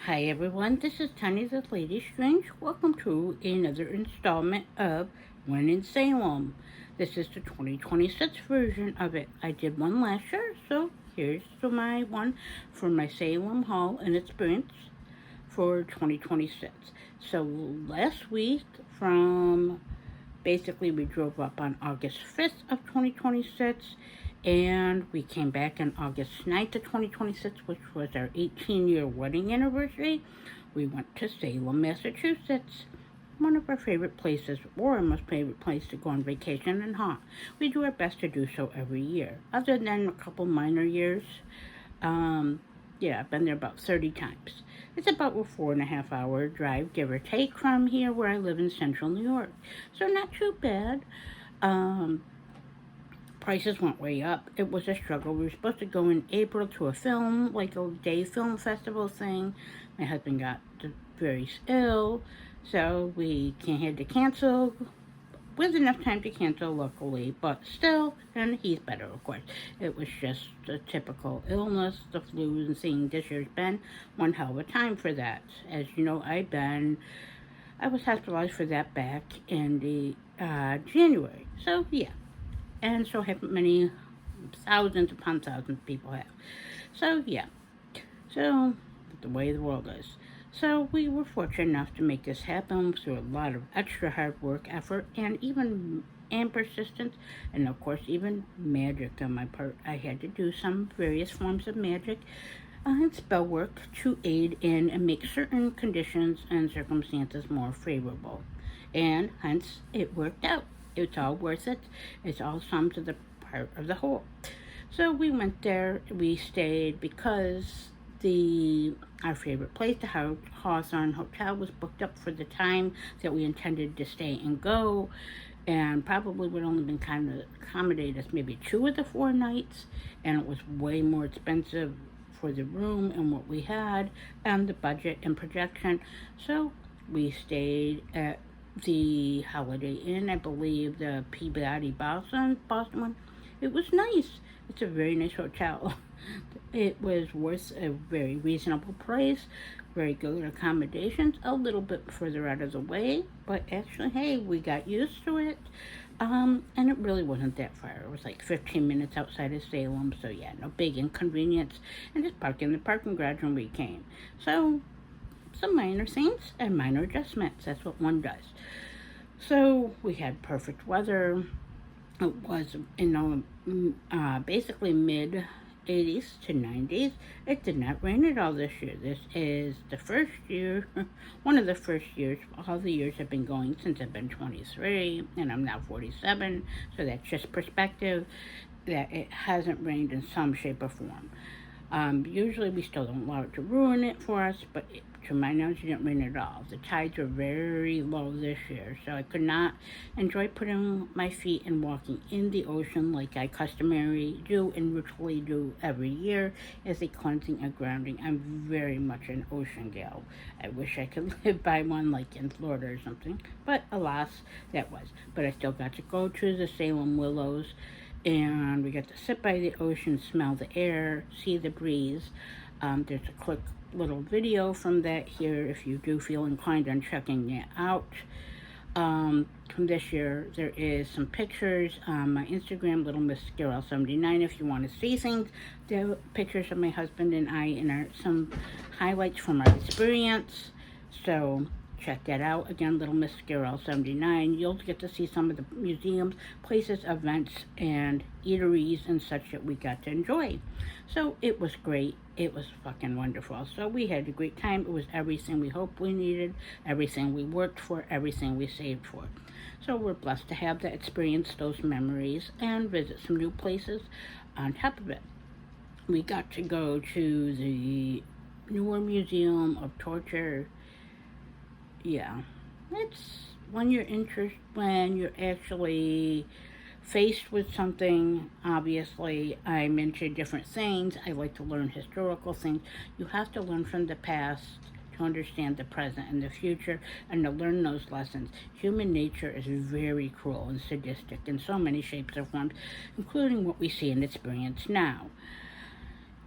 Hi everyone, this is Tanya the Lady Strange. Welcome to another installment of When in Salem. This is the 2026 version of it. I did one last year, so here's my one for my Salem haul and experience for 2026. So last week from basically we drove up on August 5th of 2026 and we came back on August 9th of 2026, which was our 18-year wedding anniversary. We went to Salem, Massachusetts, one of our favorite places, or our most favorite place to go on vacation and haunt. We do our best to do so every year, other than a couple minor years. I've been there about 30 times. It's about a 4.5 hour drive, give or take, from here where I live in central New York. So not too bad. Prices went way up. It was a struggle. We were supposed to go in April to a film, like a day film festival thing. My husband got very ill, so we had to cancel with enough time to cancel, luckily, but still, and he's better, of course. It was just a typical illness, the flu, and seeing this year's been one hell of a time for that. As you know, I was hospitalized for that back in the January. So yeah, and so have many thousands upon thousands of people have. So yeah, so the way the world is. So we were fortunate enough to make this happen through a lot of extra hard work, effort, and persistence, and of course even magic on my part. I had to do some various forms of magic and spell work to aid in and make certain conditions and circumstances more favorable, and hence it worked out. It's all worth it. It's all sum to the part of the whole. So we went there. We stayed because our favorite place, the Hawthorne Hotel, was booked up for the time that we intended to stay and go, and probably would only been kind of accommodate us maybe 2 of the 4 nights, and it was way more expensive for the room and what we had and the budget and projection. So we stayed at the Holiday Inn, I believe, the Peabody Boston one. It was nice. It's a very nice hotel. It was worth a very reasonable price, very good accommodations, a little bit further out of the way, but actually, hey, we got used to it. And it really wasn't that far. It was like 15 minutes outside of Salem, so yeah, no big inconvenience. And just parked in the parking garage when we came. So, some minor things and minor adjustments. That's what one does. So, we had perfect weather. It was, basically mid 80s to 90s. It did not rain at all this year. This is the first year, one of the first years. All the years have been going since I've been 23, and I'm now 47. So that's just perspective that it hasn't rained in some shape or form. Usually we still don't allow it to ruin it for us, but to my knowledge, it didn't rain at all. The tides were very low this year, so I could not enjoy putting my feet and walking in the ocean like I customarily do and ritually do every year as a cleansing and grounding. I'm very much an ocean gal. I wish I could live by one like in Florida or something, but alas, that was. But I still got to go to the Salem Willows, and we got to sit by the ocean, smell the air, see the breeze. There's a quick little video from that here if you do feel inclined on checking it out. From this year, there is some pictures on my Instagram, Little Miss Girl 79, if you want to see things. The pictures of my husband and I and some highlights from our experience. So check that out. Again, Little Miss Girl 79. You'll get to see some of the museums, places, events, and eateries and such that we got to enjoy. So it was great. It was fucking wonderful. So we had a great time. It was everything we hoped we needed, everything we worked for, everything we saved for. So we're blessed to have that experience, those memories, and visit some new places on top of it. We got to go to the Newer Museum of Torture. Yeah, it's when you're actually faced with something. Obviously, I'm into different things. I like to learn historical things. You have to learn from the past to understand the present and the future, and to learn those lessons. Human nature is very cruel and sadistic in so many shapes and forms, including what we see and experience now.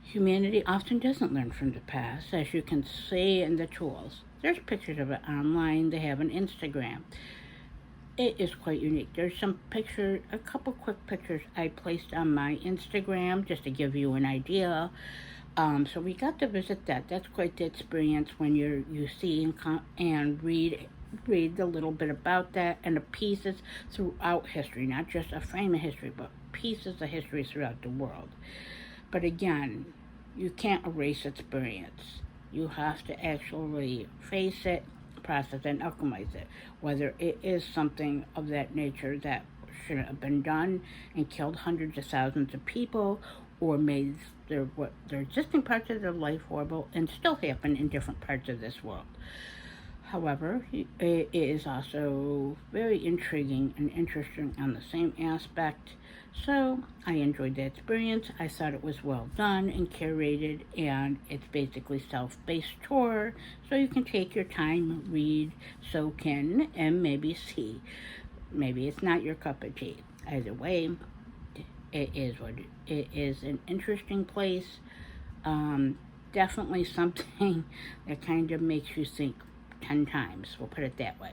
Humanity often doesn't learn from the past, as you can see in the tools. There's pictures of it online. They have an Instagram. It is quite unique. There's some pictures, a couple quick pictures I placed on my Instagram just to give you an idea. So we got to visit that. That's quite the experience when you see and read a little bit about that and the pieces throughout history, not just a frame of history, but pieces of history throughout the world. But again, you can't erase experience. You have to actually face it, process it, and alchemize it. Whether it is something of that nature that shouldn't have been done and killed hundreds of thousands of people, or made their existing parts of their life horrible and still happen in different parts of this world. However, it is also very intriguing and interesting on the same aspect. So I enjoyed the experience. I thought it was well done and curated, and it's basically self-paced tour, so you can take your time, read, soak in, and maybe see. Maybe it's not your cup of tea. Either way, it is what it is. An interesting place. Definitely something that kind of makes you think 10 times, we'll put it that way.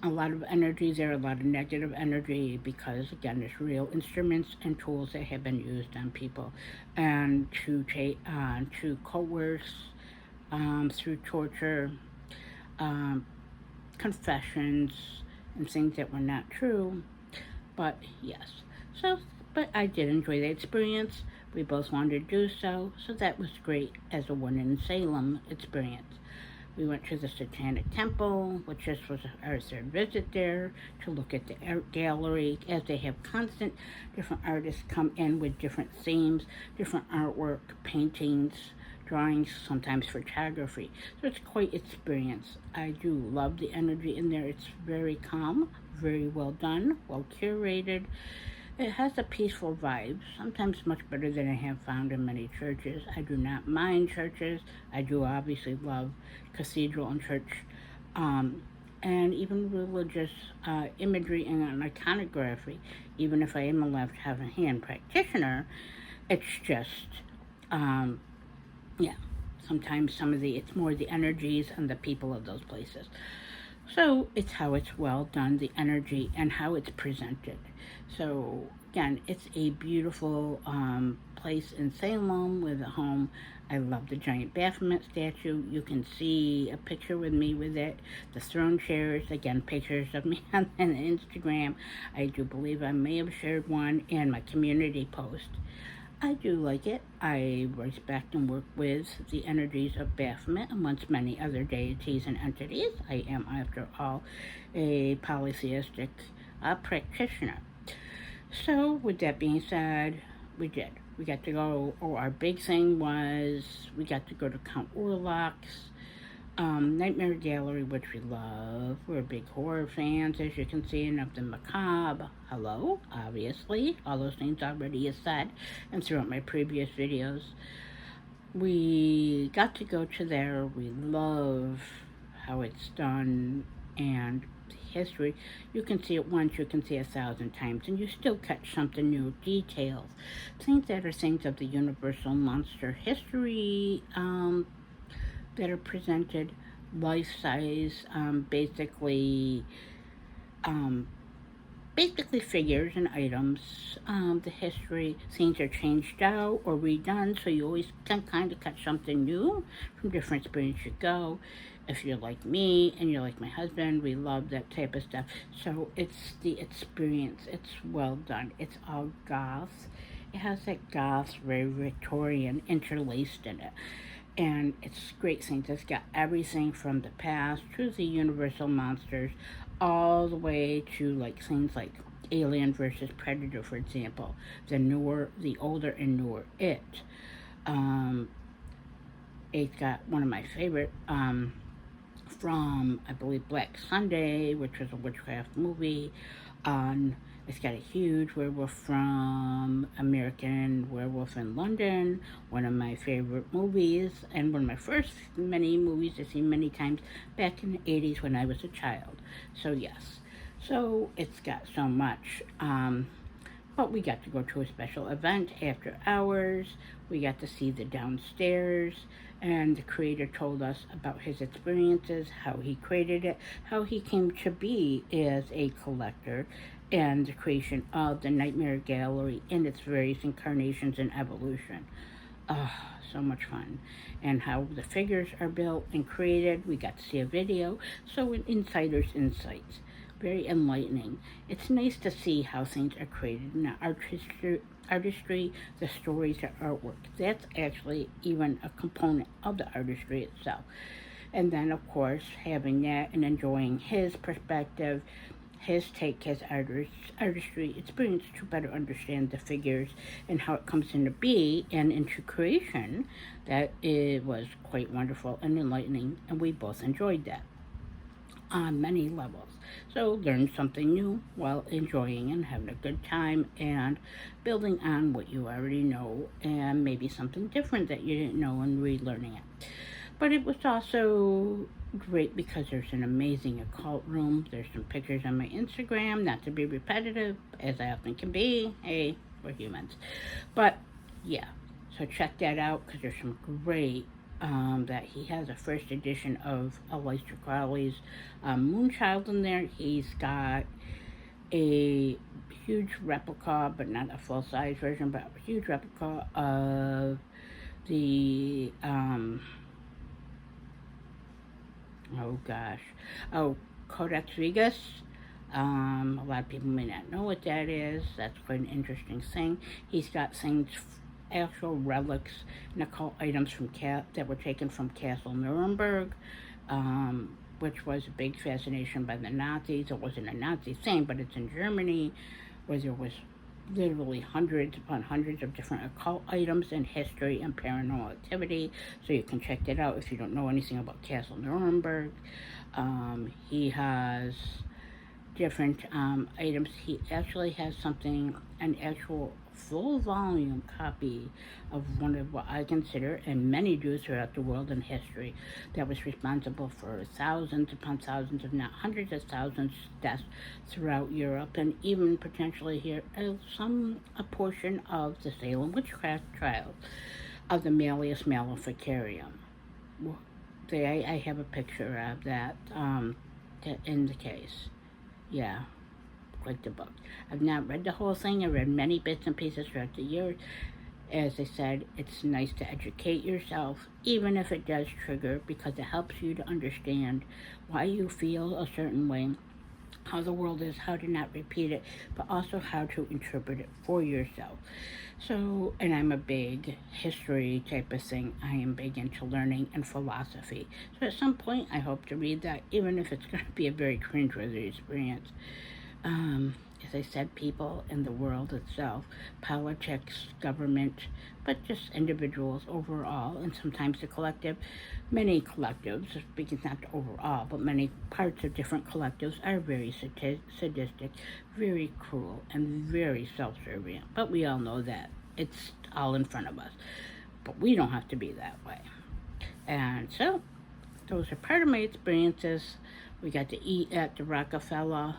A lot of energy there, a lot of negative energy, because again, there's real instruments and tools that have been used on people, and to coerce, through torture, um, confessions, and things that were not true. But yes, but I did enjoy the experience. We both wanted to do so, so that was great as a one in Salem experience. We went to the Satanic Temple, which just was our third visit there, to look at the art gallery, as they have constant different artists come in with different themes, different artwork, paintings, drawings, sometimes photography. So it's quite experience. I do love the energy in there. It's very calm, very well done, well curated. It has a peaceful vibe, sometimes much better than I have found in many churches. I do not mind churches. I do obviously love cathedral and church, and even religious imagery and iconography. Even if I am a left-hand practitioner, it's just, yeah, sometimes it's more the energies and the people of those places. So it's how it's well done, the energy, and how it's presented. So again, it's a beautiful place in Salem with a home. I love the giant Baphomet statue. You can see a picture with me with it. The throne chairs, again, pictures of me on Instagram. I do believe I may have shared one in my community post. I do like it. I respect and work with the energies of Baphomet amongst many other deities and entities. I am, after all, a polytheistic practitioner. So, with that being said, we did. We got to go, our big thing was we got to go to Count Orlok's Nightmare Gallery, which we love. We're big horror fans, as you can see, and of the macabre. Hello, obviously. All those things already is said, and throughout my previous videos. We got to go to there. We love how it's done, and history. You can see it once, you can see 1,000 times, and you still catch something new, details. Things that are things of the universal monster history, that are presented life-size, basically figures and items. The history, things are changed out or redone, so you always can kind of catch something new from different experience you go. If you're like me and you're like my husband, we love that type of stuff. So it's the experience. It's well done. It's all goth. It has that goth, very Victorian interlaced in it. And it's great things. It's got everything from the past to the universal monsters, all the way to like things like Alien versus Predator, for example. The older and newer It. It's got one of my favorite, from, I believe, Black Sunday, which was a witchcraft movie. It's got a huge werewolf from American Werewolf in London, one of my favorite movies, and one of my first many movies I've seen many times back in the 80s when I was a child. So yes, so it's got so much. But we got to go to a special event after hours. We got to see the downstairs, and the creator told us about his experiences, how he created it, how he came to be as a collector, and the creation of the Nightmare Gallery in its various incarnations and evolution. Oh, so much fun. And how the figures are built and created. We got to see a video. So, an insider's insights. Very enlightening. It's nice to see how things are created in the artistry, the stories, the artwork. That's actually even a component of the artistry itself. And then, of course, having that and enjoying his perspective, his take, his artistry experience to better understand the figures and how it comes into be and into creation. That it was quite wonderful and enlightening, and we both enjoyed that on many levels. So learn something new while enjoying and having a good time and building on what you already know and maybe something different that you didn't know and relearning it. But it was also great because there's an amazing occult room. There's some pictures on my Instagram, not to be repetitive, as I often can be. Hey, we're humans. But yeah, so check that out because there's some great, that he has a first edition of Aleister Crowley's Moonchild in there. He's got a huge replica, but not a full-size version, but a huge replica of the, Codex Regus. A lot of people may not know what that is. That's quite an interesting thing. He's got things, actual relics and occult items from that were taken from Castle Nuremberg, which was a big fascination by the Nazis. It wasn't a Nazi thing, but it's in Germany, where there was literally hundreds upon hundreds of different occult items and history and paranormal activity. So you can check that out if you don't know anything about Castle Nuremberg. He has different items. He actually has an actual full volume copy of one of what I consider, and many do throughout the world in history, that was responsible for thousands upon thousands, if not hundreds of thousands, deaths throughout Europe, and even potentially here, a portion of the Salem witchcraft trial of the Malleus Maleficarium. I have a picture of that in the case. Yeah, quite the book. I've not read the whole thing. I've read many bits and pieces throughout the year. As I said, it's nice to educate yourself, even if it does trigger, because it helps you to understand why you feel a certain way, how the world is, how to not repeat it, but also how to interpret it for yourself. So, and I'm a big history type of thing. I am big into learning and philosophy. So at some point, I hope to read that, even if it's going to be a very cringeworthy experience. As I said, people in the world itself, politics, government, but just individuals overall, and sometimes the collective. Many collectives, speaking not overall, but many parts of different collectives are very sadistic, very cruel, and very self-serving. But we all know that. It's all in front of us. But we don't have to be that way. And so, those are part of my experiences. We got to eat at the Rockefeller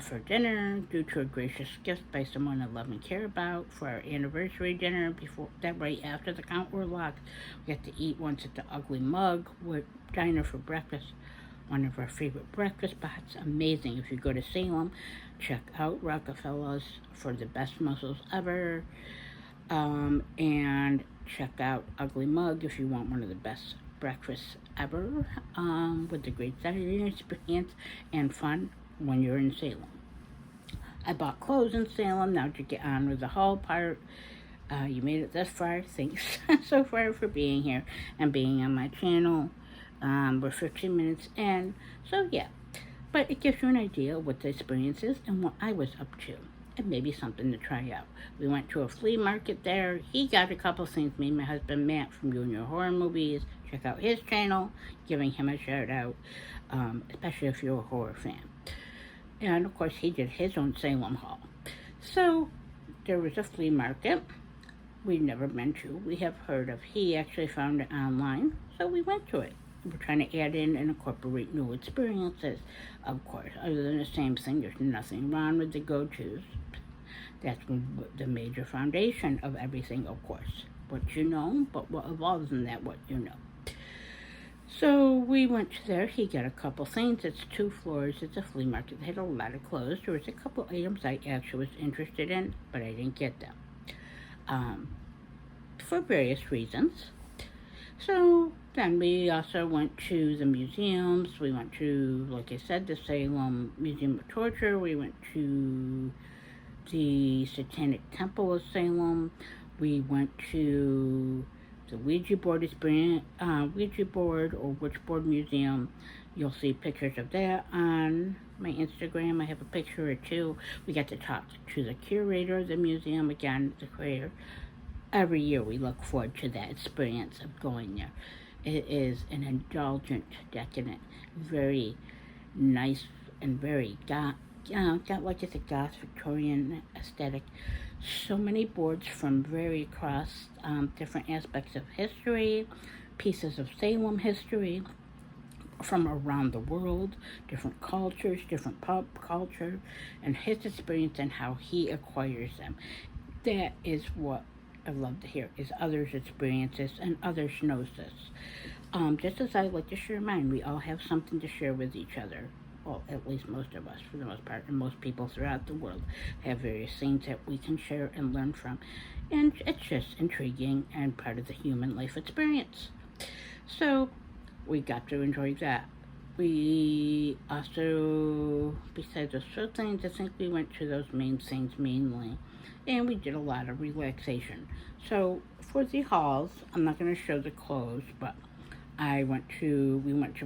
for dinner due to a gracious gift by someone I love and care about for our anniversary dinner. Before that, right after the count were locked, we got to eat once at the Ugly Mug with diner for breakfast. One of our favorite breakfast spots. Amazing. If you go to Salem, check out Rockefeller's for the best mussels ever. And check out Ugly Mug if you want one of the best breakfasts ever, with the great dining experience and fun when you're in Salem. I bought clothes in Salem. Now to get on with the haul part. You made it this far. Thanks so far for being here and being on my channel. We're 15 minutes in. So yeah, but it gives you an idea of what the experience is and what I was up to. And maybe something to try out. We went to a flea market there. He got a couple things. Me and my husband Matt from Junior Horror Movies. Check out his channel. Giving him a shout out, especially if you're a horror fan. And of course, he did his own Salem haul. So there was a flea market we've never been to. We have heard of. He actually found it online, so we went to it. We're trying to add in and incorporate new experiences, of course. Other than the same thing, there's nothing wrong with the go-tos. That's the major foundation of everything, of course. What you know, but what evolves in that, what you know. So we went to there. He got a couple things. It's 2 floors. It's a flea market. They had a lot of clothes. There was a couple items I actually was interested in, but I didn't get them um, for various reasons. So then we also went to the museums. We went to, like I said, the Salem Museum of Torture. We went to the Satanic Temple of Salem. We went to the Ouija board experience, Ouija board or Witchboard Museum. You'll see pictures of that on my Instagram. I have a picture or two. We got to talk to the curator of the museum, again, the curator. Every year we look forward to that experience of going there. It is an indulgent, decadent, very nice and very got like it's a goth Victorian aesthetic. So many boards from very across different aspects of history, pieces of Salem history from around the world, different cultures, different pop culture, and his experience and how he acquires them. That is what I love to hear, is others' experiences and others' gnosis. Just as I like to share mine, we all have something to share with each other. Well, at least most of us, for the most part, and most people throughout the world have various things that we can share and learn from. And it's just intriguing and part of the human life experience. So we got to enjoy that. We also, besides those first things, I think we went to those main things mainly. And we did a lot of relaxation. So for the halls, I'm not going to show the clothes, but we went to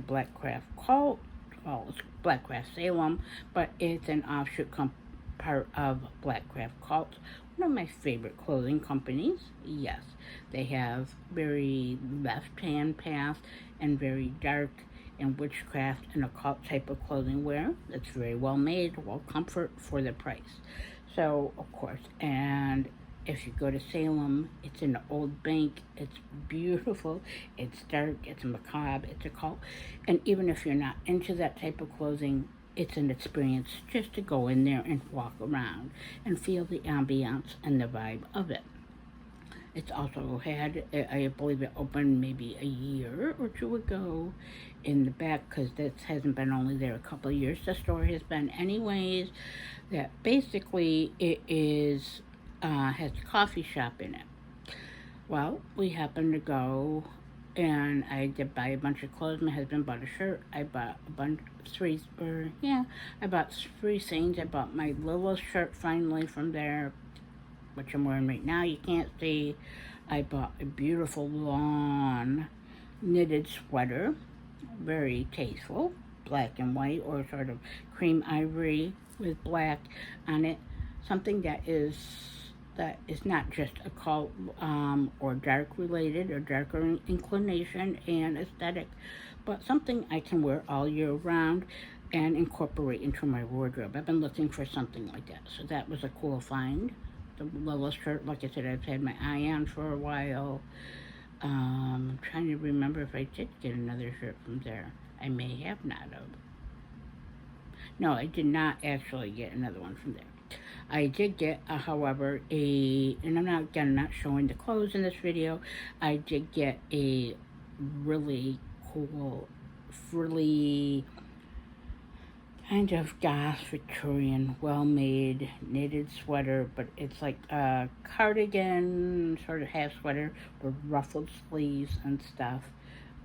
Blackcraft Cult. Well, it's Blackcraft Salem, but it's an offshoot part of Blackcraft Cult. One of my favorite clothing companies. Yes, they have very left-hand path and very dark and witchcraft and occult type of clothing wear. That's very well made, well comfort for the price. So, of course, and if you go to Salem, it's an old bank. It's beautiful. It's dark. It's macabre. It's occult. And even if you're not into that type of clothing, it's an experience just to go in there and walk around and feel the ambiance and the vibe of it. It's also had, I believe it opened maybe a year or two ago in the back, because this hasn't been only there a couple of years. The store has been anyways. That basically it is has a coffee shop in it. Well, we happened to go, and I did buy a bunch of clothes. My husband bought a shirt. I bought I bought 3 things. I bought my littlest shirt finally from there, which I'm wearing right now. You can't see. I bought a beautiful lawn knitted sweater, very tasteful, black and white, or sort of cream ivory with black on it. Something that is not just occult or dark related or darker inclination and aesthetic, but something I can wear all year round and incorporate into my wardrobe. I've been looking for something like that, so that was a cool find. The little shirt, like I said, I've had my eye on for a while. I'm trying to remember if I did get another shirt from there. I may have not have. No, I did not actually get another one from there. I did get, however, and I'm not showing the clothes in this video. I did get a really cool, frilly, kind of goth Victorian, well-made knitted sweater, but it's like a cardigan, sort of half sweater with ruffled sleeves and stuff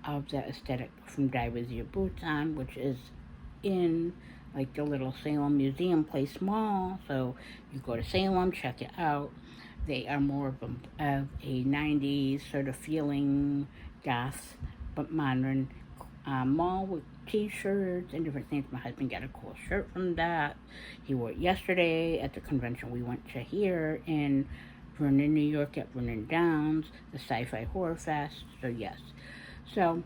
of that aesthetic from Die With Your Boots On, which is in like the little Salem Museum Place Mall. So you go to Salem, check it out. They are more of a 90s sort of feeling goth, but modern mall with t-shirts and different things. My husband got a cool shirt from that. He wore it yesterday at the convention we went to here in Vernon, New York at Vernon Downs, the Sci-Fi Horror Fest. So yes. So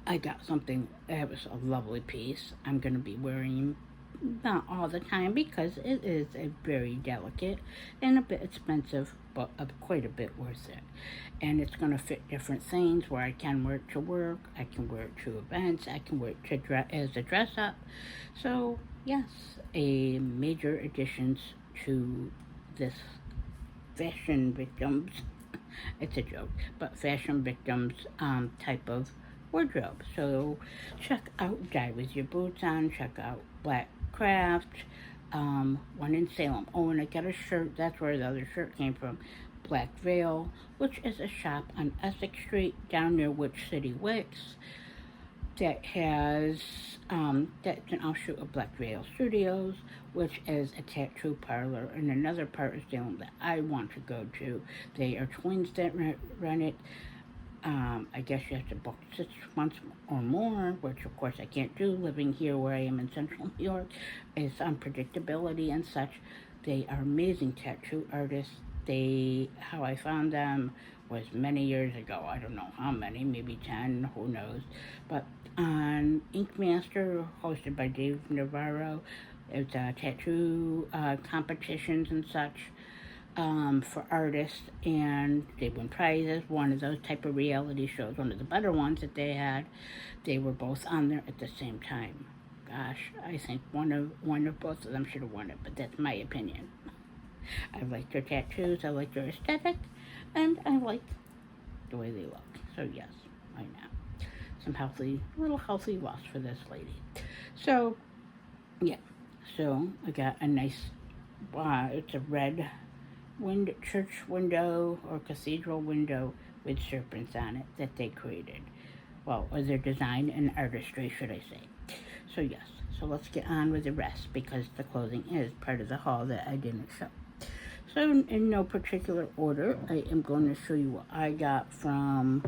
I got something that was a lovely piece. I'm going to be wearing not all the time because it is a very delicate and a bit expensive, but quite a bit worth it. And it's going to fit different things where I can wear it to work, I can wear it to events, I can wear it to as a dress up. So yes, a major additions to this fashion victims, it's a joke, but fashion victims type of wardrobe. So check out Die With Your Boots On, check out Black Craft, one in Salem. Oh, and I got a shirt, that's where the other shirt came from. Black Veil, which is a shop on Essex Street down near Witch City Wicks that has that's an offshoot of Black Veil Studios, which is a tattoo parlor, and another part of Salem that I want to go to. They are twins that run it. I guess you have to book 6 months or more, which of course I can't do living here where I am in central New York. It's unpredictability and such. They are amazing tattoo artists. How I found them was many years ago. I don't know how many, maybe 10, who knows. But on Ink Master, hosted by Dave Navarro, it's tattoo competitions and such for artists, and they win prizes. One of those type of reality shows, one of the better ones that they had, they were both on there at the same time. Gosh, I think one of both of them should have won it, but that's my opinion. I like their tattoos, I like their aesthetic, and I like the way they look. So yes, why not? Some little healthy loss for this lady. So, yeah. So I got a nice, it's a red church window or cathedral window with serpents on it that they created. Well, or their design and artistry, should I say. So yes, so let's get on with the rest because the clothing is part of the haul that I didn't show. So in no particular order, I am going to show you what I got from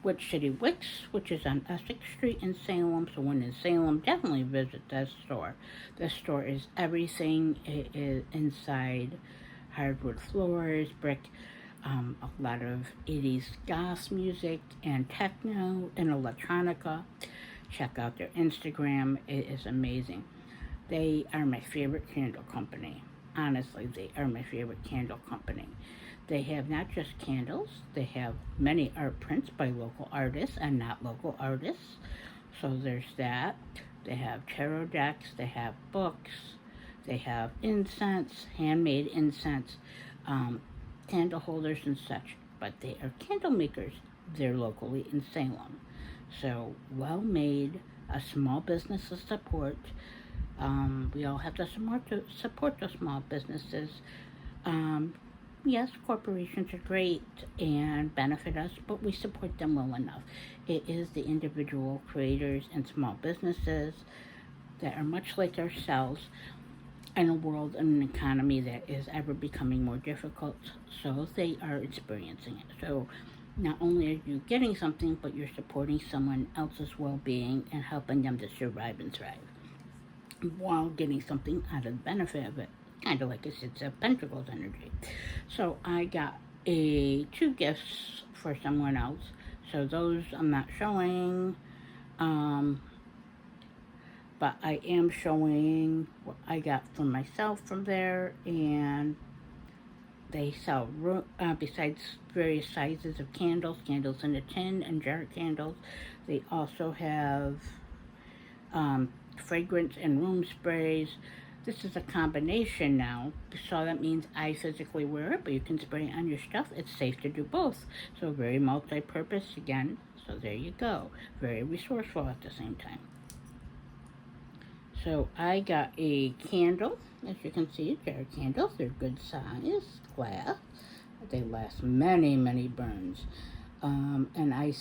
Witch City Wicks, which is on Essex Street in Salem. So when in Salem, definitely visit that store. This store is everything. It is inside hardwood floors, brick, a lot of 80s goth music and techno and electronica. Check out their Instagram. It is amazing. They are my favorite candle company. Honestly, they are my favorite candle company. They have not just candles, they have many art prints by local artists and not local artists. So there's that. They have tarot decks, they have books, they have incense, handmade incense, candle holders and such. But they are candle makers. They're locally in Salem. So well made, a small business to support. We all have to support the small businesses. Yes, corporations are great and benefit us, but we support them well enough. It is the individual creators and small businesses that are much like ourselves in a world and an economy that is ever becoming more difficult, so they are experiencing it. So not only are you getting something, but you're supporting someone else's well-being and helping them to survive and thrive while getting something out of the benefit of it, kind of like a Six of Pentacles energy. So I got two gifts for someone else. So those I'm not showing, but I am showing what I got for myself from there. And they sell, besides various sizes of candles in a tin and jar candles, they also have fragrance and room sprays. This is a combination now, so that means I physically wear it, but you can spray it on your stuff. It's safe to do both. So very multi-purpose again. So there you go. Very resourceful at the same time. So I got a candle. As you can see, jar candles. They're good size, glass. They last many, many burns. And I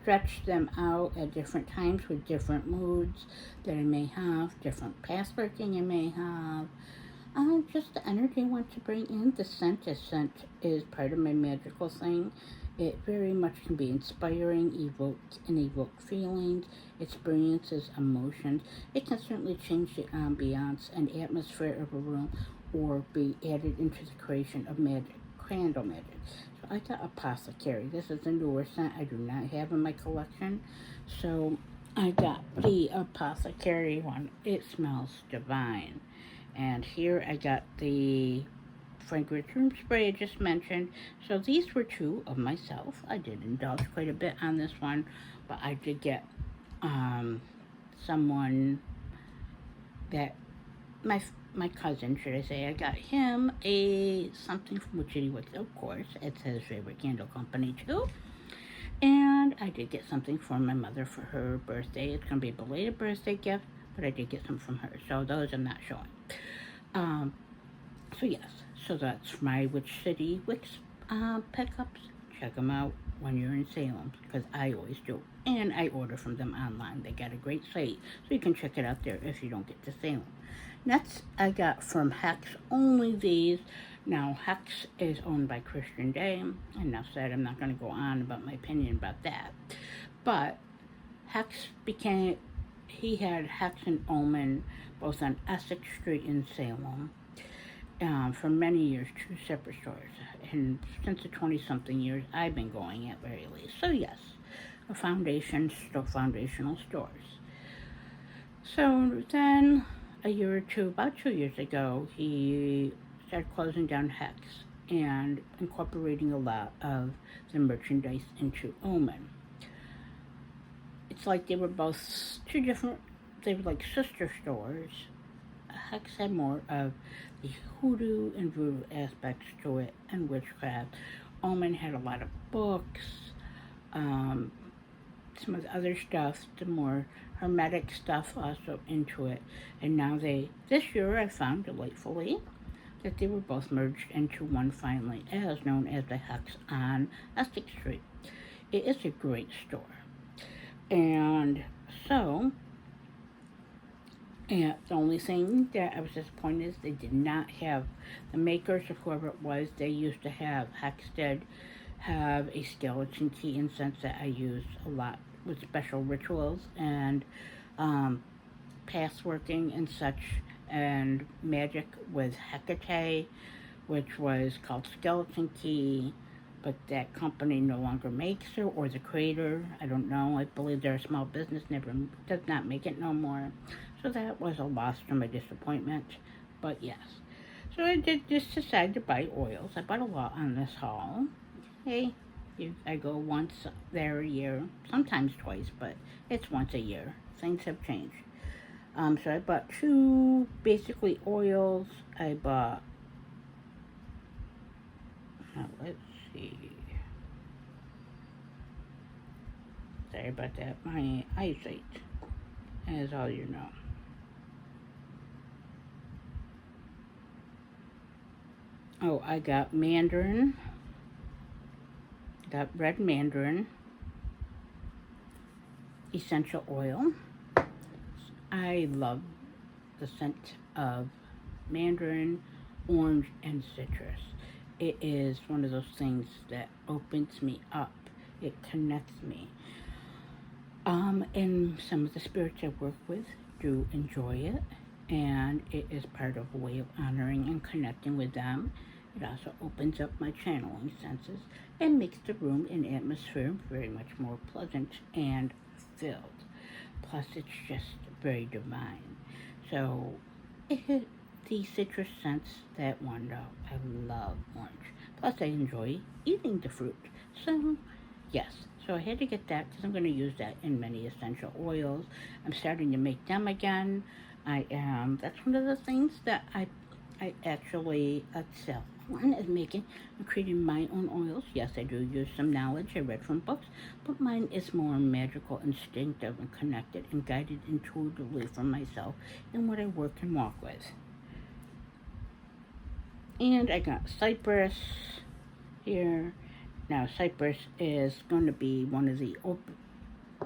stretch them out at different times with different moods that I may have, different past working I may have. Just the energy I want to bring in. The scent is part of my magical thing. It very much can be inspiring, evoke feelings, experiences, emotions. It can certainly change the ambiance and atmosphere of a room or be added into the creation of magic, candle magic. So I got Apothecary. This is a newer scent I do not have in my collection. So I got the Apothecary one. It smells divine. And here I got the fragrance room spray I just mentioned. So these were two of myself. I did indulge quite a bit on this one, but I did get someone that my cousin, should I say, I got him a something from Witchetty Wicks, of course. It's his favorite candle company too. And I did get something for my mother for her birthday. It's gonna be a belated birthday gift, but I did get some from her. So those I'm not showing. Um, so yes, so that's my Witch City Wicks pickups. Check them out when you're in Salem, because I always do. And I order from them online. They got a great site, so you can check it out there if you don't get to Salem. Next, I got from Hex only these. Now, Hex is owned by Christian Day. Enough said, I'm not going to go on about my opinion about that. But Hex became, he had Hex and Omen both on Essex Street in Salem. For many years, two separate stores. And since the 20-something years I've been going at very least. So yes, a foundational stores. So then, a year or two, about 2 years ago, he started closing down Hex and incorporating a lot of the merchandise into Omen. It's like they were both two different, they were like sister stores. Hex had more of the hoodoo and voodoo aspects to it and witchcraft. Omen had a lot of books, some of the other stuff, the more hermetic stuff also into it. And now this year I found delightfully that they were both merged into one finally, as known as the Hex on Essex Street. It is a great store. And so, and the only thing that I was disappointed is they did not have, the makers of whoever it was, they used to have, Hex did have a skeleton key incense that I use a lot with special rituals and past working and such, and magic with Hecate, which was called Skeleton Key, but that company no longer makes it, or the creator, I don't know. I believe they're a small business, never does not make it no more. So that was a loss from a disappointment, but yes. So I did just decide to buy oils. I bought a lot on this haul. Hey, I go once there a year, sometimes twice, but it's once a year. Things have changed. So I bought two, basically oils. I bought, let's see. Sorry about that. My eyesight, as all you know. Oh, I got mandarin. Got red mandarin essential oil. I love the scent of mandarin, orange, and citrus. It is one of those things that opens me up. It connects me. And some of the spirits I work with do enjoy it, and it is part of a way of honoring and connecting with them. It also opens up my channeling senses and makes the room and atmosphere very much more pleasant and filled. Plus, it's just very divine. So, the citrus scents that one though. I love orange. Plus, I enjoy eating the fruit. So, yes. So I had to get that because I'm going to use that in many essential oils. I'm starting to make them again. That's one of the things that I actually excel on, is making and creating my own oils. Yes, I do use some knowledge I read from books, but mine is more magical, instinctive, and connected and guided intuitively from myself and what I work and walk with. And I got cypress here. Now, cypress is going to be one of the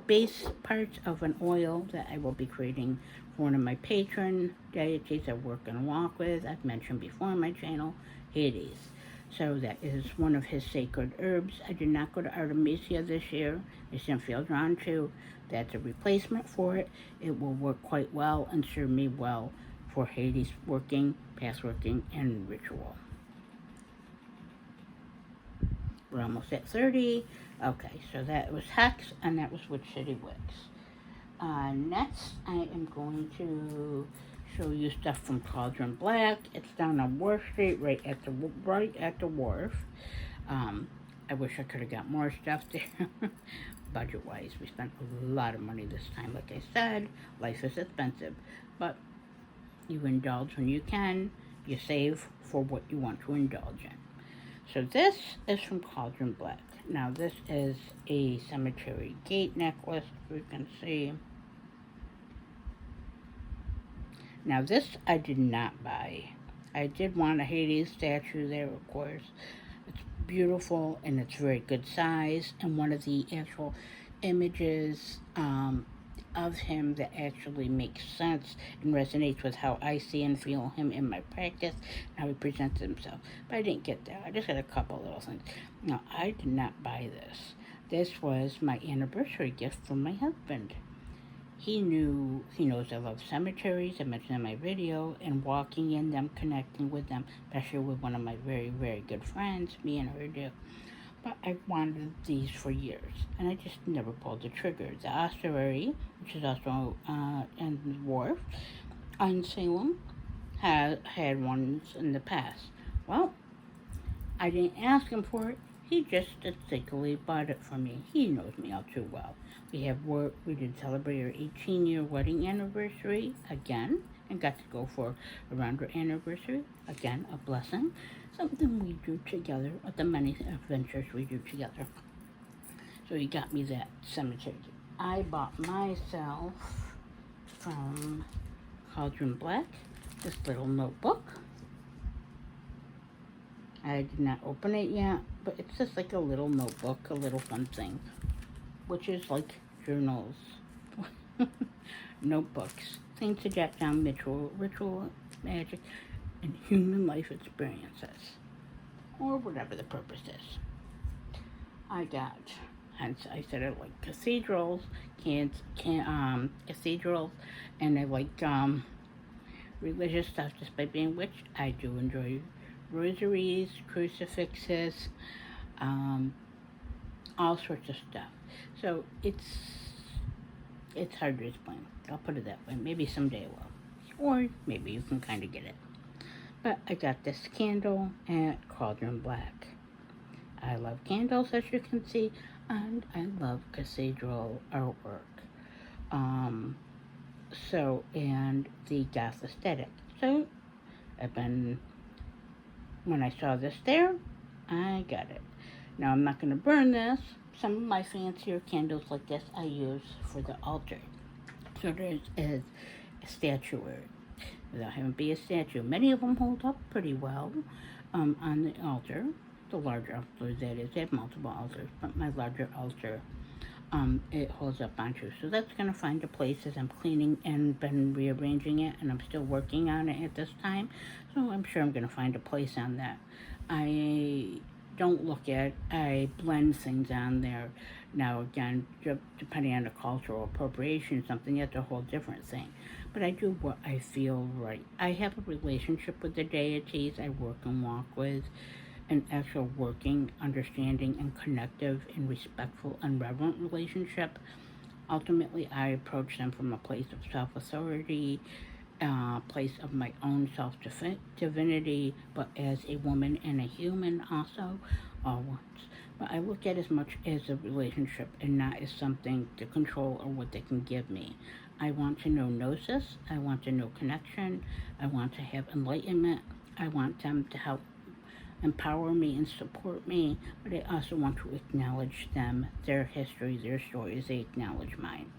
base parts of an oil that I will be creating for one of my patron deities I work and walk with. I've mentioned before on my channel, Hades. So that is one of his sacred herbs. I did not go to Artemisia this year. I didn't feel drawn to. That's a replacement for it. It will work quite well and serve me well for Hades working, past working, and ritual. We're almost at 30. Okay, so that was Hex, and that was Witch City Wicks. Next, I am going to show you stuff from Cauldron Black. It's down on Wharf Street, right at the wharf. I wish I could have got more stuff there. Budget-wise, we spent a lot of money this time. Like I said, life is expensive, but You indulge when you can. You save for what you want to indulge in. So this is from Cauldron Black. Now this is a cemetery gate necklace, if you can see. Now this I did not buy. I did want a Hades statue there, of course. It's beautiful and it's very good size. And one of the actual images of him that actually makes sense and resonates with how I see and feel him in my practice, how he presents himself. But I didn't get that. I just got a couple little things. No, I did not buy this. This was my anniversary gift from my husband. He knows I love cemeteries, I mentioned in my video, and walking in them, connecting with them, especially with one of my very, very good friends, me and her do. But I wanted these for years, and I just never pulled the trigger. The ossuary, which is also in the wharf, in Salem, had ones in the past. Well, I didn't ask him for it. He just secretly bought it for me. He knows me all too well. We did celebrate our 18-year wedding anniversary again, and got to go for around our anniversary again. A blessing, something we do together at the many adventures we do together. So he got me that cemetery. I bought myself from Cauldron Black this little notebook. I did not open it yet, but it's just like a little notebook, a little fun thing, which is like journals, notebooks, things to jot down ritual, magic, and human life experiences, or whatever the purpose is. Hence I said I like cathedrals, cathedrals, and I like religious stuff just by being witch. I do enjoy rosaries, crucifixes, all sorts of stuff. So it's hard to explain. I'll put it that way. Maybe someday I will. Or maybe you can kind of get it. But I got this candle at Cauldron Black. I love candles, as you can see, and I love cathedral artwork. And the goth aesthetic. So when I saw this there, I got it. Now I'm not going to burn this. Some of my fancier candles like this I use for the altar. So there's a statuary. Without having to be a statue. Many of them hold up pretty well on the altar. The larger altar, that is. They have multiple altars, but my larger altar, it holds up onto. So that's going to find a place as I'm cleaning and been rearranging it, and I'm still working on it at this time. So I'm sure I'm going to find a place on that. I don't look at, I blend things on there. Now again, depending on the cultural appropriation, something, that's a whole different thing. But I do what I feel right. I have a relationship with the deities I work and walk with, an actual working, understanding, and connective and respectful and reverent relationship. Ultimately, I approach them from a place of self-authority, place of my own self-divinity, but as a woman and a human also, all once. But I look at it as much as a relationship and not as something to control or what they can give me. I want to know gnosis. I want to know connection. I want to have enlightenment. I want them to help empower me and support me, but I also want to acknowledge them, their history, their stories. They acknowledge mine.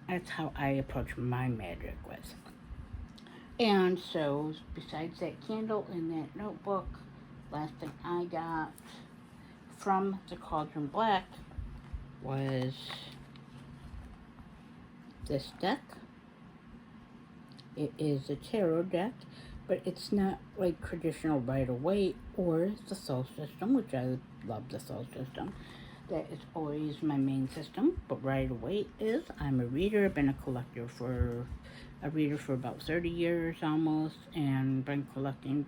That's how I approach my magic with. And so, besides that candle and that notebook, last thing I got from the Cauldron Black was this deck. It is a tarot deck, but it's not like traditional Rider-Waite or the Soul System, which I love the Soul System. That is always my main system, but Rider-Waite is. I'm a reader. I've been a reader for about 30 years almost, and been collecting,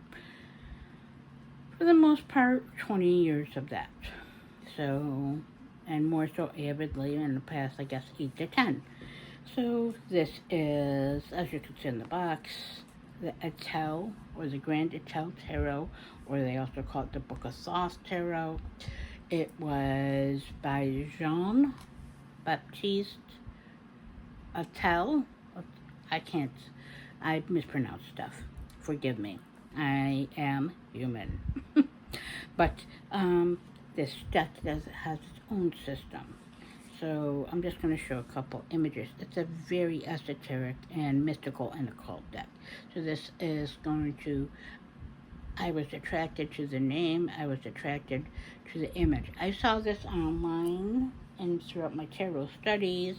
for the most part, 20 years of that. So, and more so avidly in the past, I guess, 8 to 10. So this is, as you can see in the box, the Etel, or the Grand Etel Tarot, or they also call it the Book of Thoth Tarot. It was by Jean-Baptiste Etel. I can't I mispronounce stuff. Forgive me. I am human. But this deck has its own system. So I'm just going to show a couple images. It's a very esoteric and mystical and occult deck. So this is going to, I was attracted to the name, I was attracted to the image. I saw this online and throughout my tarot studies,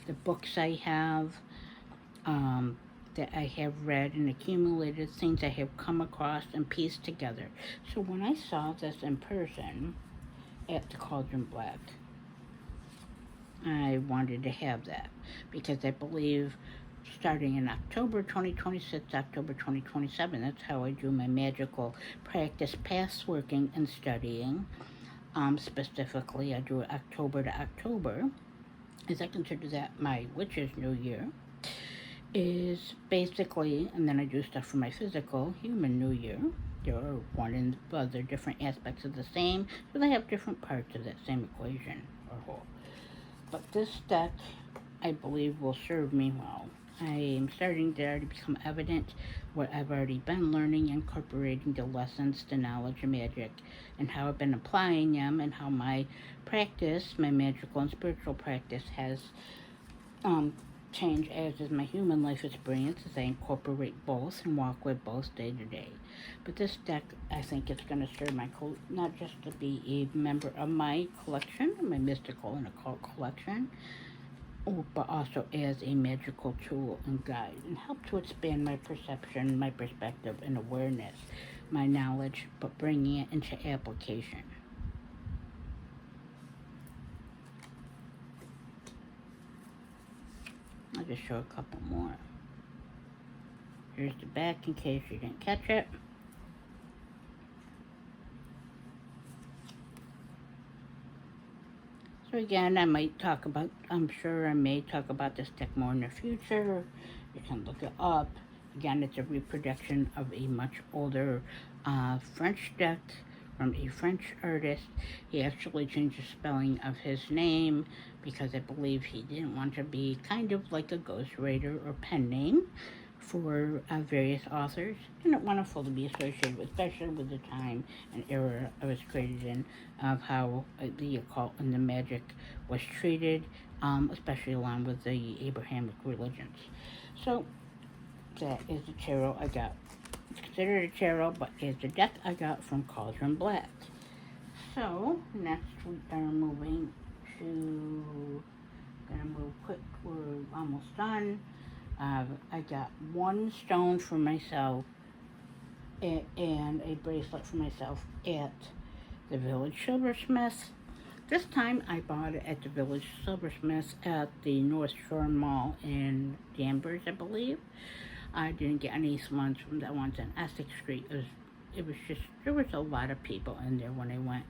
the books I have, um, that I have read and accumulated, things I have come across and pieced together. So when I saw this in person at the Cauldron Black, I wanted to have that because I believe starting in October 2026, October 2027, that's how I do my magical practice past working and studying. Specifically, I do it October to October, as I consider that my witch's new year. Is basically, and then I do stuff for my physical human new year. There are one and the other different aspects of the same, so they have different parts of that same equation or whole. But this deck, I believe, will serve me well. I am starting there to become evident what I've already been learning, incorporating the lessons, the knowledge of magic, and how I've been applying them, and how my practice, my magical and spiritual practice, has change as is my human life experience as I incorporate both and walk with both day to day. But this deck, I think it's going to serve my not just to be a member of my collection, my mystical and occult collection, but also as a magical tool and guide, and help to expand my perception, my perspective, and awareness, my knowledge, but bringing it into application. I'll just show a couple more. Here's the back in case you didn't catch it. So again, I'm sure I may talk about this deck more in the future. You can look it up. Again, it's a reproduction of a much older French deck from a French artist. He actually changed the spelling of his name because I believe he didn't want to be kind of like a ghostwriter or pen name for various authors. And not wonderful to be associated with, especially with the time and era I was created in, of how the occult and the magic was treated, especially along with the Abrahamic religions. So that is the tarot I got. It's considered a tarot, but it's a deck I got from Cauldron Black. So next we are moving to, gonna move quick, we're almost done. I got one stone for myself and a bracelet for myself at the Village Silversmith. This time I bought it at the Village Silversmith at the North Shore Mall in Danvers, I believe. I didn't get any ones from the ones on Essex Street. It was just, there was a lot of people in there when I went.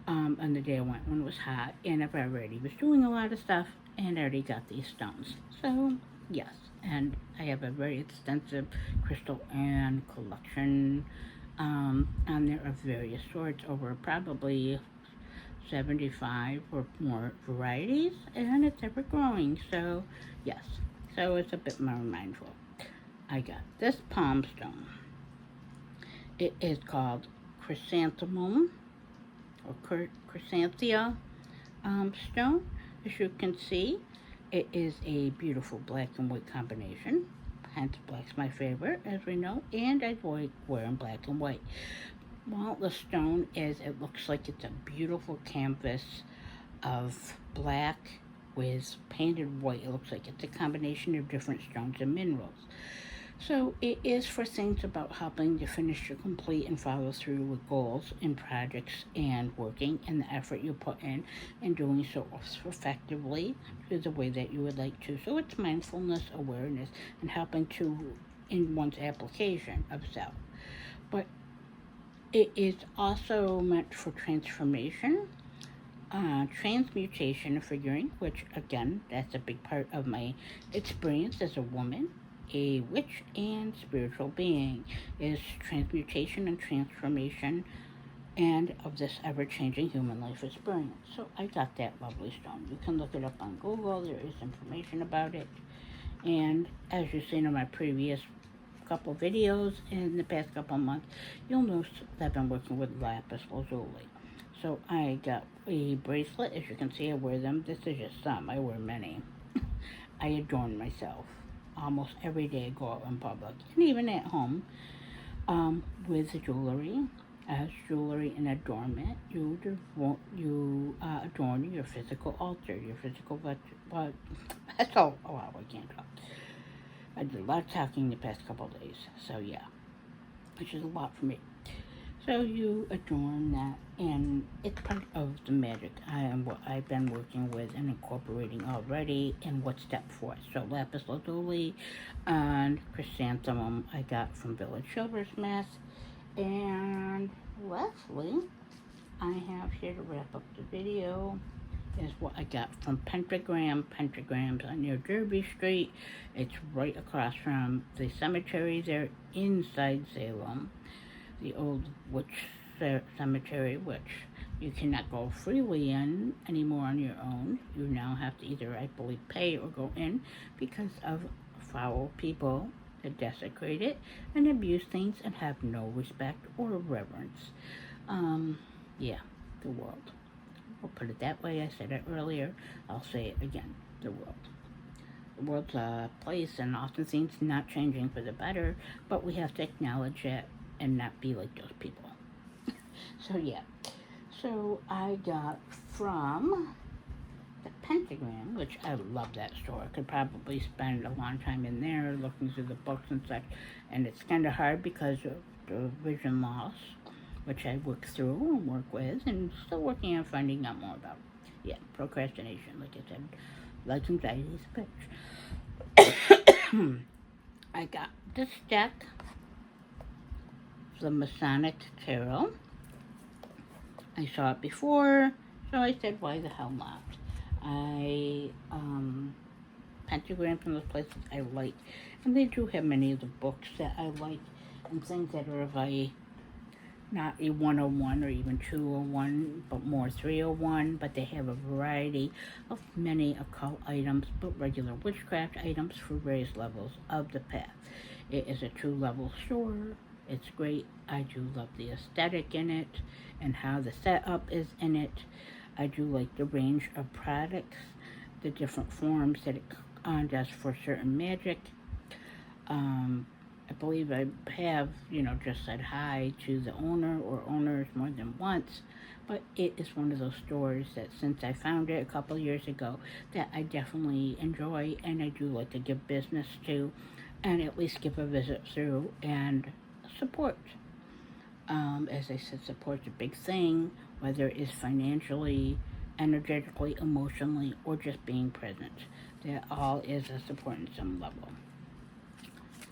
On the day I went when it was hot, and I already was doing a lot of stuff, and I already got these stones. So, yes, and I have a very extensive crystal and collection on there of various sorts, over probably 75 or more varieties, and it's ever growing. So, yes, so it's a bit more mindful. I got this palm stone. It is called chrysanthemum or chrysanthia stone. As you can see, it is a beautiful black and white combination. Hence, black's my favorite, as we know, and I like wearing black and white. Well, the stone it looks like it's a beautiful canvas of black with painted white. It looks like it's a combination of different stones and minerals. So it is for things about helping to finish, to complete, and follow through with goals and projects and working and the effort you put in and doing so effectively to the way that you would like to. So it's mindfulness, awareness, and helping to in one's application of self. But it is also meant for transformation, transmutation, figuring, which again, that's a big part of my experience as a woman, a witch and spiritual being, is transmutation and transformation and of this ever-changing human life experience. So I got that lovely stone. You can look it up on Google. There is information about it. And as you've seen in my previous couple videos in the past couple months, you'll notice that I've been working with lapis lazuli. So I got a bracelet. As you can see, I wear them. This is just some. I wear many. I adorn myself almost every day. I go out in public and even at home with jewelry. As jewelry and adornment, you adorn your physical altar, your physical. But that's all. Oh wow, I can't talk. I did a lot of talking the past couple of days, so yeah, which is a lot for me. So you adorn that, and it's part of the magic what I've been working with and incorporating already in what's step 4. So lapis lazuli and chrysanthemum I got from Village Silversmith, and lastly, I have here to wrap up the video is what I got from Pentagrams on near Derby Street. It's right across from the cemetery there inside Salem, the old witch cemetery, which you cannot go freely in anymore on your own. You now have to either, I believe, pay or go in because of foul people that desecrate it and abuse things and have no respect or reverence. Yeah, the world. I'll put it that way. I said it earlier. I'll say it again. The world. The world's a place and often seems not changing for the better, but we have to acknowledge it and not be like those people. So yeah. So I got from the Pentagram, which I love that store. I could probably spend a long time in there looking through the books and such. And it's kind of hard because of the vision loss, which I work through and work with, and still working on finding out more about. Yeah, procrastination, like I said, like anxiety is a bitch. I got this deck, the Masonic Tarot. I saw it before, so I said, why the hell not? Pentagram from those places I like, and they do have many of the books that I like, and things that are of a not a 101 or even 201, but more 301, but they have a variety of many occult items, but regular witchcraft items for various levels of the path. It is a 2-level store. It's great. I do love the aesthetic in it and how the setup is in it. I do like the range of products, the different forms that it does for certain magic. I believe I have, just said hi to the owner or owners more than once, but it is one of those stores that since I found it a couple years ago that I definitely enjoy and I do like to give business to and at least give a visit through and support. As I said, support's a big thing, whether it is financially, energetically, emotionally, or just being present. That all is a support in some level.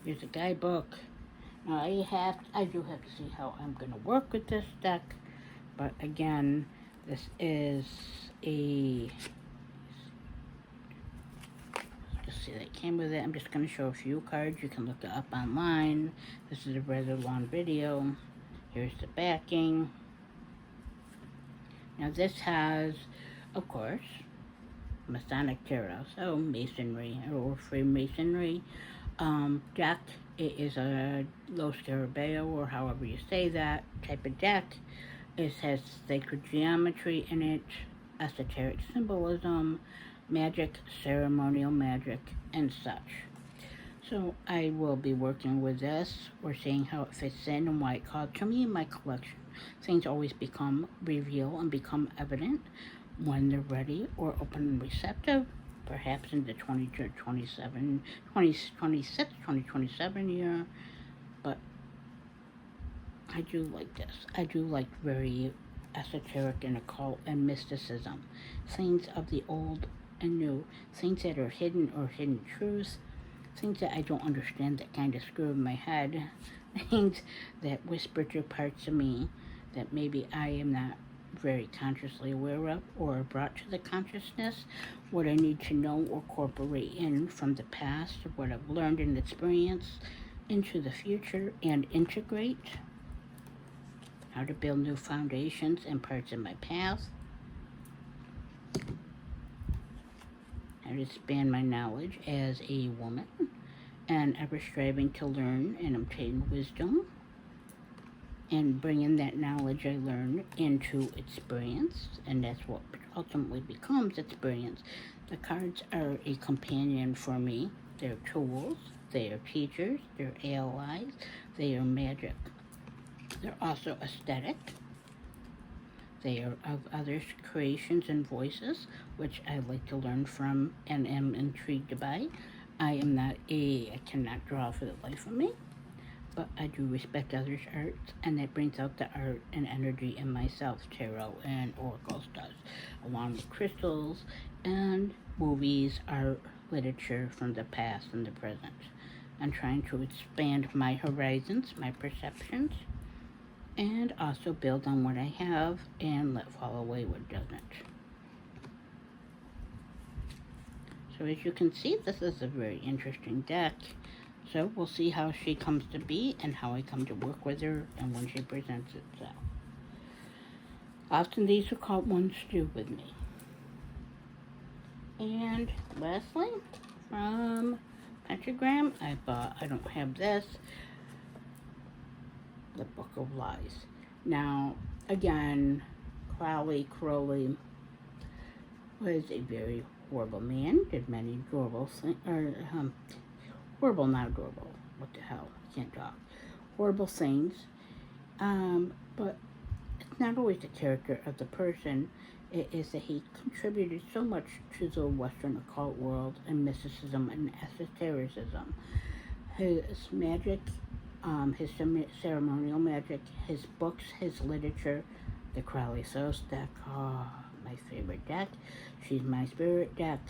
Here's a guidebook. Now I do have to see how I'm going to work with this deck, but again, this is a, just see that came with it. I'm just going to show a few cards. You can look it up online. This is a rather long video. Here's the backing. Now this has, of course, Masonic Tarot, so Masonry or Freemasonry. Deck, it is a Los Scarabeo, or however you say that, type of deck. It has sacred geometry in it, esoteric symbolism, magic, ceremonial magic, and such. So I will be working with this or seeing how it fits in and why it called to me in my collection. Things always reveal and become evident when they're ready or open and receptive, perhaps in the 2027 year. But I do like this. I do like very esoteric and occult and mysticism. Things of the old and new. Things that are hidden or hidden truths. Things that I don't understand that kind of screw in my head. Things that whisper to parts of me that maybe I am not very consciously aware of or brought to the consciousness. What I need to know or incorporate in from the past, or what I've learned and experienced into the future and integrate. How to build new foundations and parts of my path. How and expand my knowledge as a woman, and ever striving to learn and obtain wisdom, and bringing that knowledge I learned into experience, and that's what ultimately becomes experience. The cards are a companion for me. They're tools, they are teachers, they're allies, they are magic. They're also aesthetic. They are of others' creations and voices, which I like to learn from and am intrigued by. I cannot draw for the life of me, but I do respect others' art, and that brings out the art and energy in myself. Tarot and oracles does, along with crystals and movies, art, literature from the past and the present. I'm trying to expand my horizons, my perceptions, and also build on what I have and let fall away what doesn't. So as you can see, this is a very interesting deck. So we'll see how she comes to be and how I come to work with her and when she presents itself. Often these are called ones stew with me. And lastly, from Pentagram, I don't have this, the Book of Lies. Now, again, Crowley was a very horrible man, did many horrible things, horrible, not adorable, what the hell, I can't talk, horrible things, but it's not always the character of the person. It is that he contributed so much to the Western occult world and mysticism and esotericism. His magic, his ceremonial magic, his books, his literature, the Crowley Source deck, my favorite deck. She's my spirit deck.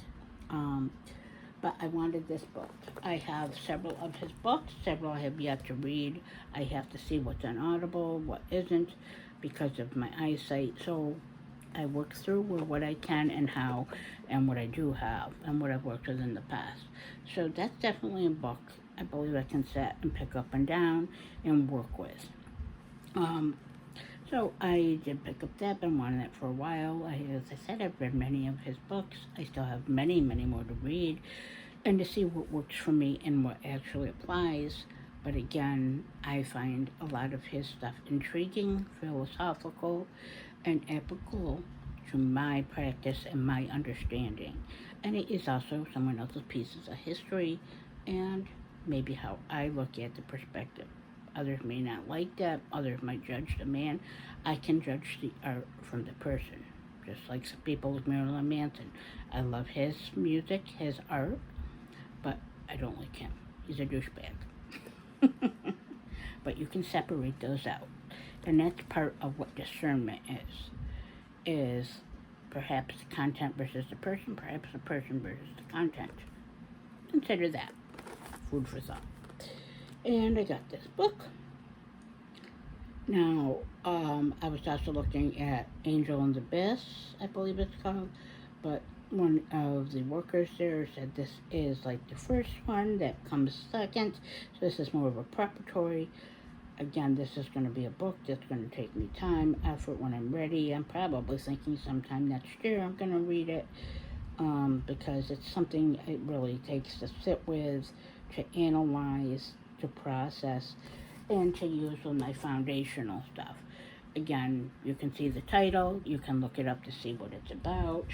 But I wanted this book. I have several of his books, several I have yet to read. I have to see what's on Audible, what isn't, because of my eyesight. So I work through what I can and how, and what I do have, and what I've worked with in the past. So that's definitely a book I believe I can set and pick up and down and work with. So I did pick up that, been wanting it for a while. As I said, I've read many of his books. I still have many, many more to read and to see what works for me and what actually applies. But again, I find a lot of his stuff intriguing, philosophical, and epical to my practice and my understanding. And it is also someone else's pieces of history and maybe how I look at the perspective. Others may not like that. Others might judge the man. I can judge the art from the person. Just like some people like Marilyn Manson. I love his music, his art, but I don't like him. He's a douchebag. But you can separate those out. And that's part of what discernment is perhaps the content versus the person, perhaps the person versus the content. Consider that. Food for thought. And I got this book. Now, I was also looking at Angel and the Abyss, I believe it's called, but one of the workers there said this is like the first one that comes second, so this is more of a preparatory. Again, this is going to be a book that's going to take me time, effort when I'm ready. I'm probably thinking sometime next year I'm going to read it, because it's something it really takes to sit with, to analyze, to process, and to use with my foundational stuff. Again, you can see the title, you can look it up to see what it's about.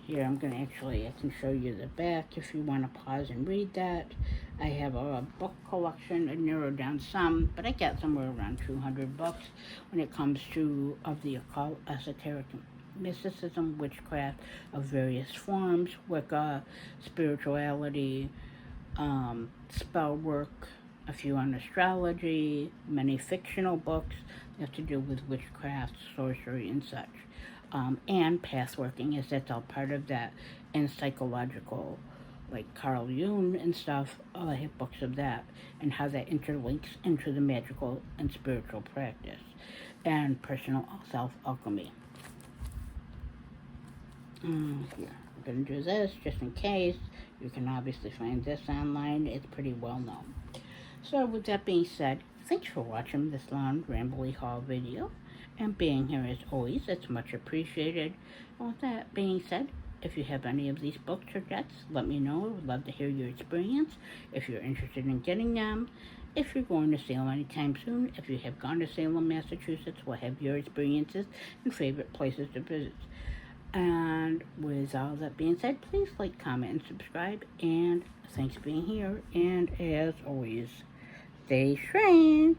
Here I can show you the back if you want to pause and read that. I have a book collection. I narrowed down some, but I got somewhere around 200 books when it comes to of the occult, esoteric, mysticism, witchcraft of various forms, Wicca, spirituality, spell work, a few on astrology, many fictional books that have to do with witchcraft, sorcery, and such. And path working, is that's all part of that, and psychological, like Carl Jung and stuff. I have books of that, and how that interlinks into the magical and spiritual practice, and personal self-alchemy. Here, I'm going to do this just in case. You can obviously find this online. It's pretty well known. So with that being said, thanks for watching this long rambly haul video and being here as always. It's much appreciated. And with that being said, if you have any of these books or decks, let me know. I would love to hear your experience. If you're interested in getting them, if you're going to Salem anytime soon, if you have gone to Salem, Massachusetts, what have your experiences and favorite places to visit. And with all that being said, please like, comment, and subscribe. And thanks for being here. And as always, stay strange.